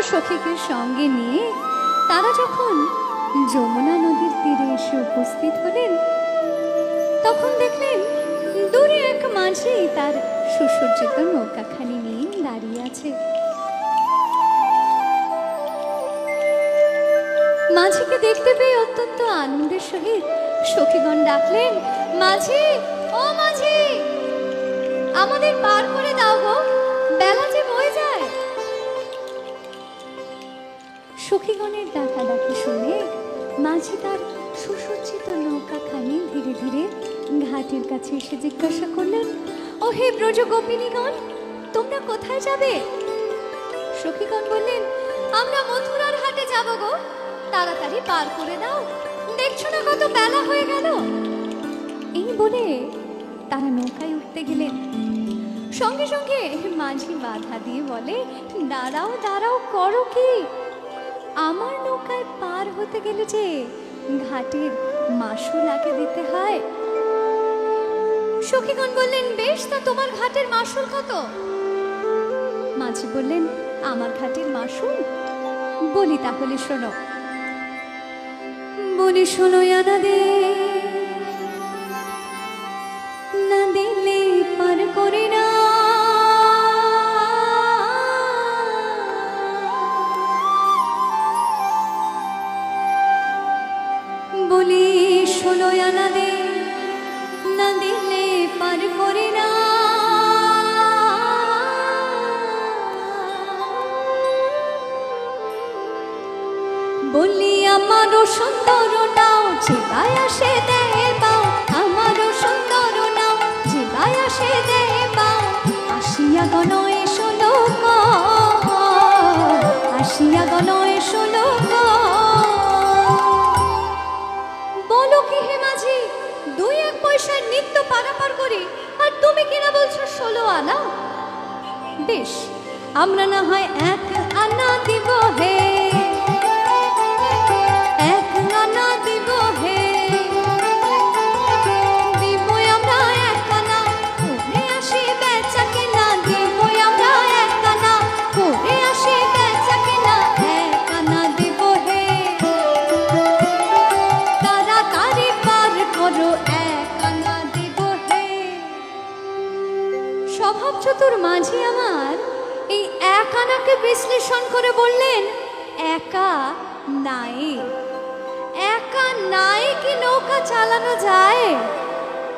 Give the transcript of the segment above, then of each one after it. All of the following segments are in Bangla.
সখীকে সঙ্গে নিয়ে তারা যখন যমুনা নদীর তীরে এসে উপস্থিত হলেন, তখন দেখলেন দূরে এক মাঝি তার সুসজ্জিত নৌকাখানি নিয়ে দাঁড়িয়ে আছে। মাঝিকে দেখতে পেয়ে অত্যন্ত আনন্দের সহিত সখীগণ ডাকলেন, মাঝি, ও মাঝি, আমাদের পার করে দাও গো, বেলা যে বয়ে যায়। সখীগণের ডাকাডাকি শুনে মাঝি তার সুসজ্জিত নৌকাখানি ধীরে ধীরে ঘাটের কাছে এসে জিজ্ঞাসা করলেন, ও হে ব্রজ গোপিনীগণ, তোমরা কোথায় যাবে? সখীগণ বললেন, আমরা মথুরার হাটে যাব গো, তাড়াতাড়ি পার করে দাও, দেখছো না কত বেলা হয়ে গেল। এই বলে তারা নৌকায় উঠতে গেলেন। সঙ্গে সঙ্গে মাঝি বাধা দিয়ে বলে, দাঁড়াও দাঁড়াও, করো কি? আমার নৌকায় পার হতে গেলে যে ঘাটের মাসুল আগে দিতে হয়। সখীগণ বললেন, বেশ, তা তোমার ঘাটের মাসুল কত? মাঝি বললেন, আমার ঘাটের মাসুল? বলি তাহলে শোনো। বলি শোনো, আনা দে না দিলে পার করে না, বলি শোনো, আনা দে না দিলে পার করে না, বলি আমারও সুন্দর নাও যেবায় আসে দেবাও, আমারও সুন্দর নাও যেবায় আসে দেবাও, আসিয়া গণ এসো লোক, আসিয়া গণ এসো লোক। বলো কি হে মাঝি, 2-1 পয়সার নিত্য পারাপার করি, আর তুমি কিনা বলছো 16 আনা? বেশ, আমরা না হয় 1 আনা দিব হে, 1 আনা দিব হে, দিব আমরা 1 আনা, করে আসি বেচা কেনা, দিব আমরা 1 আনা, করে আসি বেচা কেনা, 1 আনা দিব হে, তাড়াতাড়ি পার করো, 1 আনা দিব হে। স্বভাব চতুর মাঝি আমার এই 1 আনাকে বিশ্লেষণ করে বললেন, একা নাই, একা নাই কি নৌকা চালানো যায়?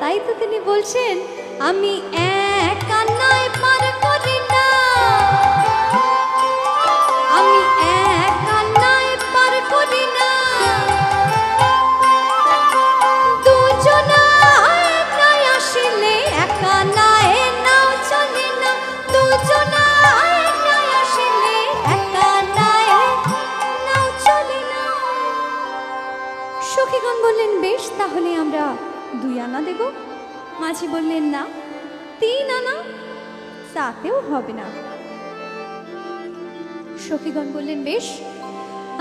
তাই তো তিনি বলছেন, আমি 1 আনায় পার করি না, আমি 1 আনায় পার করি না, দুজনায় নাই আসিলে 1 আনায় নাও চলে না, দুজনায় নাই আসিলে 1 আনায় নাও চলে না। সখীগণ বললেন, বেশ, তাহলে আমরা 2 আনা দেব। মাঝি বললেন, না, 3 আনা, তাতেও হবে না। সখীগণ বললেন, বেশ,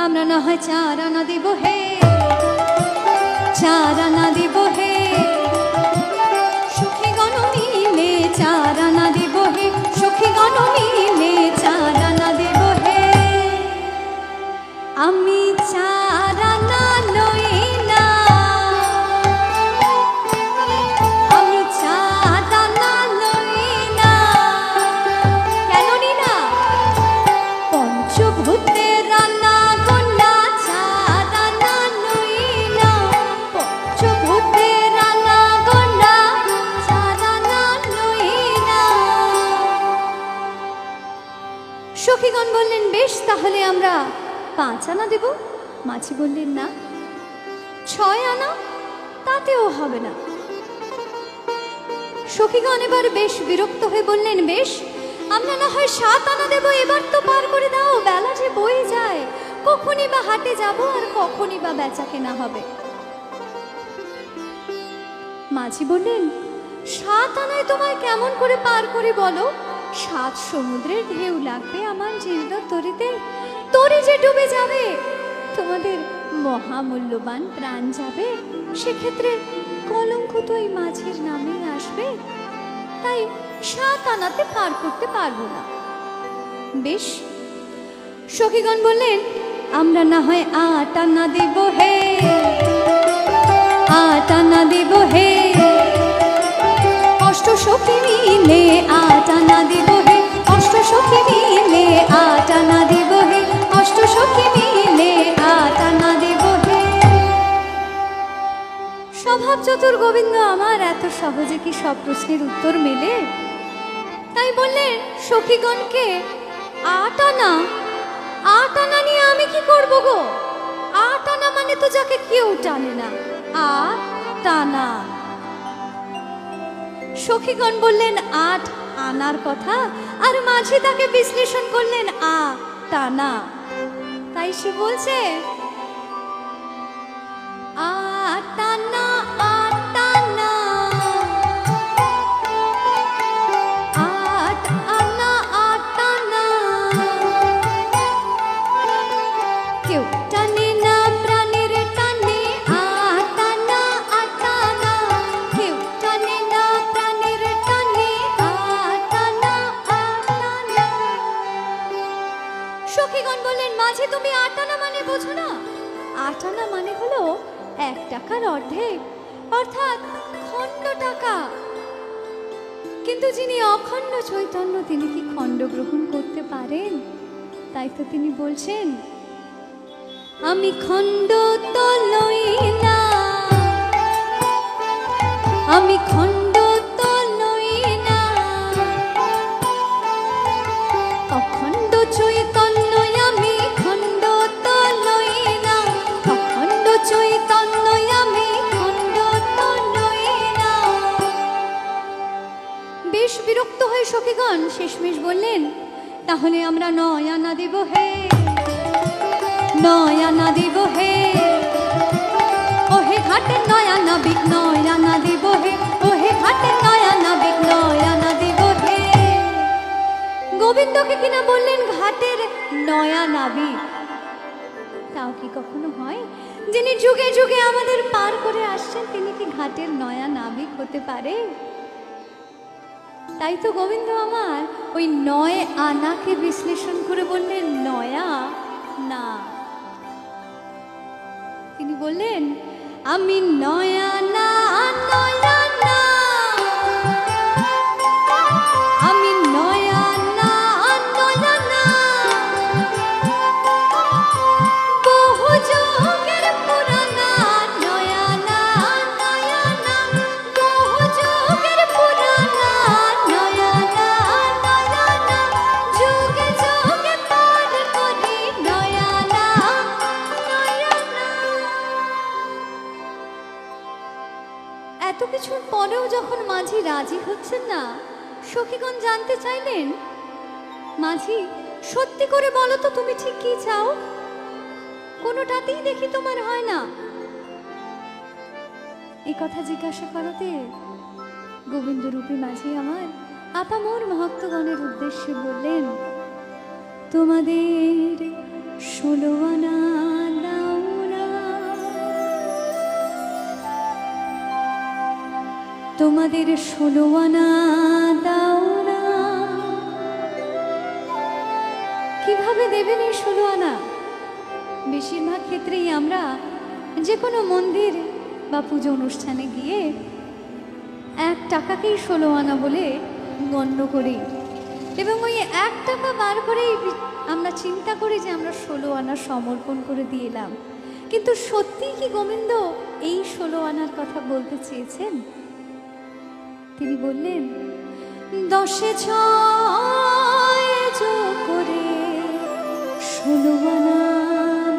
আমরা না হয় 4 আনা দেব হে, 4 আনা দেব হে, সখীগণ মিলে 4 আনা দেব হে, সখীগণ মিলে 4 আনা দেব হে। আমি 4 আনা লই না, আমি 4 আনা লই না, কেন নি না? পঞ্চভূতের রান্না গোনা 4 আনা লই না, পঞ্চভূতের রান্না গোনা 4 আনা লই না। সখীগণ বললেন, বেশ, তাহলে আমরা 5 আনা দেব। মাঝি বললেন, না, 6 আনা, তাতেও হবে না। সখীগণ এবার বেশ বিরক্ত হয়ে বললেন, বেশ, আমরা না হয় 7 আনা দেব, এবার তো পার করে দাও, বেলা যে বয়ে যায়, কখনই বা হাটে যাব আর কখনই বা বেচা কেনা হবে। মাঝি বললেন, 7 আনায় তোমায় কেমন করে পার করে বলো? 7 সমুদ্রের ঢেউ লাগবে আমার জীর্ণ তরিতে, তরি যে ডুবে যাবে, তোমাদের মহামূল্যবান প্রাণ যাবে, সেক্ষেত্রে কলঙ্ক তো এই মাঝির নামেই আসবে, তাই 7 আনাতে পার করতে পারবো না। বেশ, সখীগণ বললেন, আমরা না হয় 8 আনা দেব হে, 8 আনা দেব হে, অষ্ট সখী মিলে 8 আনা দেব হে, অষ্ট সখী মিলে 8 আনা দেব হে, অষ্ট সখী মিলে 8 আনা দেব হে। স্বভাব চতুর গোবিন্দ আমার, এত সহজে কি সব প্রশ্নের উত্তর মেলে? তাই বললেন সখীগণকে, 8 আনা, 8 আনা নিয়ে আমি কি করব গো? 8 আনা মানে তো যাকে কেউ টানে না, 8 আনা। সখীগণ বললেন 8 আনার কথা, আর মাঝি তাকে বিশ্লেষণ করলেন 8 আনা। তাই সে বলছে 8 আনা, 8 আনা, 8 আনা, 8 আনা। কেউ টানে না প্রাণের টানে 8 আনা, 8 আনা, কেউ টানে না প্রাণের টানে 8 আনা, 8 আনা। সখীগণ বললেন, মাঝি তুমি 8 আনা মানে বোঝো না? 8 আনা মানে হলো 1 টাকার অর্ধেক, অর্থাৎ খণ্ড টাকা। কিন্তু যিনি অখণ্ড চৈতন্য, তিনি কি খণ্ড গ্রহণ করতে পারেন? তাই তো তিনি বলছেন, আমি খণ্ড তো লই না, আমি খণ্ড তো লই না, অখণ্ড চৈতন্য আমি খণ্ড তো লই না, অখণ্ড চৈতন্য আমি খণ্ড তো লই না। বেশ বিরক্ত হয়ে সখীগণ শেষমেশ বললেন, তাহলে আমরা 9 আনা দেব হে, 9 আনা দেব হে, ওহে ঘাটের 9 আনা বিক, 9 আনা দেব হে, ওহে ঘাটের 9 আনা বিক, 9 আনা দেব হে। গোবিন্দকে কিনা বললেন ঘাটের 9 নাবিক। তাও কি কখনো হয়? যিনি যুগে যুগে আমাদের পার করে আসছেন, তিনি কি ঘাটের 9 নাবিক হতে পারে? তাই তো গোবিন্দ আমার ওই 9 আনাকে বিশ্লেষণ করে বললেন 9 না। তিনি বললেন, আমি 9 আনা, 9 আনা, আমি 9 আনা, 9 আনা, বহু যুগের পুরানা 9 আনা, 9 আনা, বহু যুগের পুরানা 9 আনা, 9 আনা, যুগে যুগে পার করি 9 আনা, 9 আনা। এত কিছুর পরেও যখন মাঝি রাজি হচ্ছেন না, সখীগণ জানতে চাইলেন, মাঝি সত্যি করে বলো তো তুমি ঠিক কি চাও? কোনোটাতেই দেখি তোমার হয় না। এই কথা জিজ্ঞাসা করতে গোবিন্দ রূপী মাঝি আমার আপামর ভক্তগণের উদ্দেশ্যে বললেন, তোমাদের 16 আনা দাও না, তোমাদের 16 আনা দাও না। কিভাবে দেবেন এই 16 আনা? বেশিরভাগ ক্ষেত্রেই আমরা যে কোনো মন্দির বা পুজো অনুষ্ঠানে গিয়ে 1 টাকাকেই 16 আনা বলে গণ্য করি, এবং ওই 1 টাকা বার করেই আমরা চিন্তা করি যে আমরা 16 আনা সমর্পণ করে দিয়ে এলাম। কিন্তু সত্যি কি গোবিন্দ এই 16 আনার কথা বলতে চেয়েছেন? তিনি বললেন, 10 এ 6 যোগ করে 16 আনা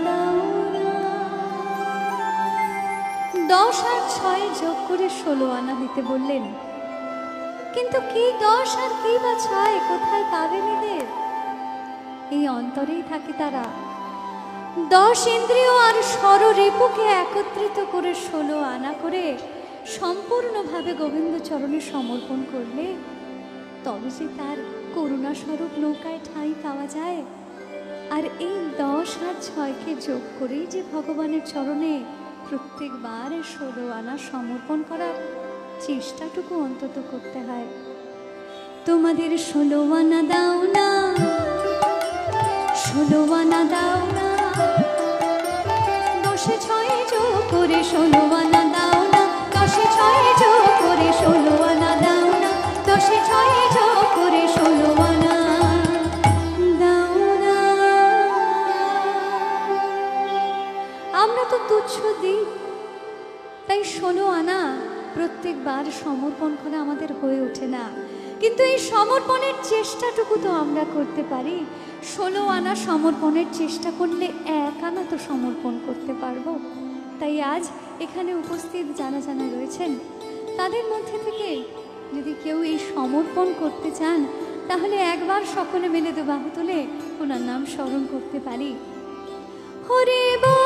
দাও না। 10 আর 6 যোগ করে 16 আনা দিতে বললেন। কিন্তু কি 10 আর কি বা 6 কোথায় পাবেন এদের? এই অন্তরেই থাকে তারা। 10 ইন্দ্রিয় আর ষড়রিপুকে একত্রিত করে 16 আনা করে সম্পূর্ণভাবে গোবিন্দ চরণে সমর্পণ করলে তবে যে তার করুণা স্বরূপ নৌকায় ঠাঁই পাওয়া যায়। আর এই 10 আর 6কে যোগ করেই যে ভগবানের চরণে প্রত্যেকবার 16 আনা সমর্পণ করার চেষ্টাটুকু অন্তত করতে হয়। তোমাদের 16 আনা দাও না, ষোলো আনা দাও না, দশে ছয়ে যোগ করে ষোলো আনা দাও না, দশে ছয়ে যোগ করে ষোলো আনা দাও না, দশে ছয়ে যোগ করে ষোলো আনা দাও না। আমরা তো তুচ্ছ দিই, তাই ষোলো আনা প্রত্যেকবার সমর্পণ করা আমাদের হয়ে ওঠে না, কিন্তু এই সমর্পণের চেষ্টাটুকু তো আমরা করতে পারি। ষোলো আনা সমর্পণের চেষ্টা করলে এক আনা তো সমর্পণ করতে পারবো। তাই আজ এখানে উপস্থিত যারা যারা রয়েছেন তাদের মধ্যে থেকে যদি কেউ এই সমর্পণ করতে চান, তাহলে একবার সকলে মিলে দুবাহু তুলে ওনার নাম স্মরণ করতে পারি। হরি বল।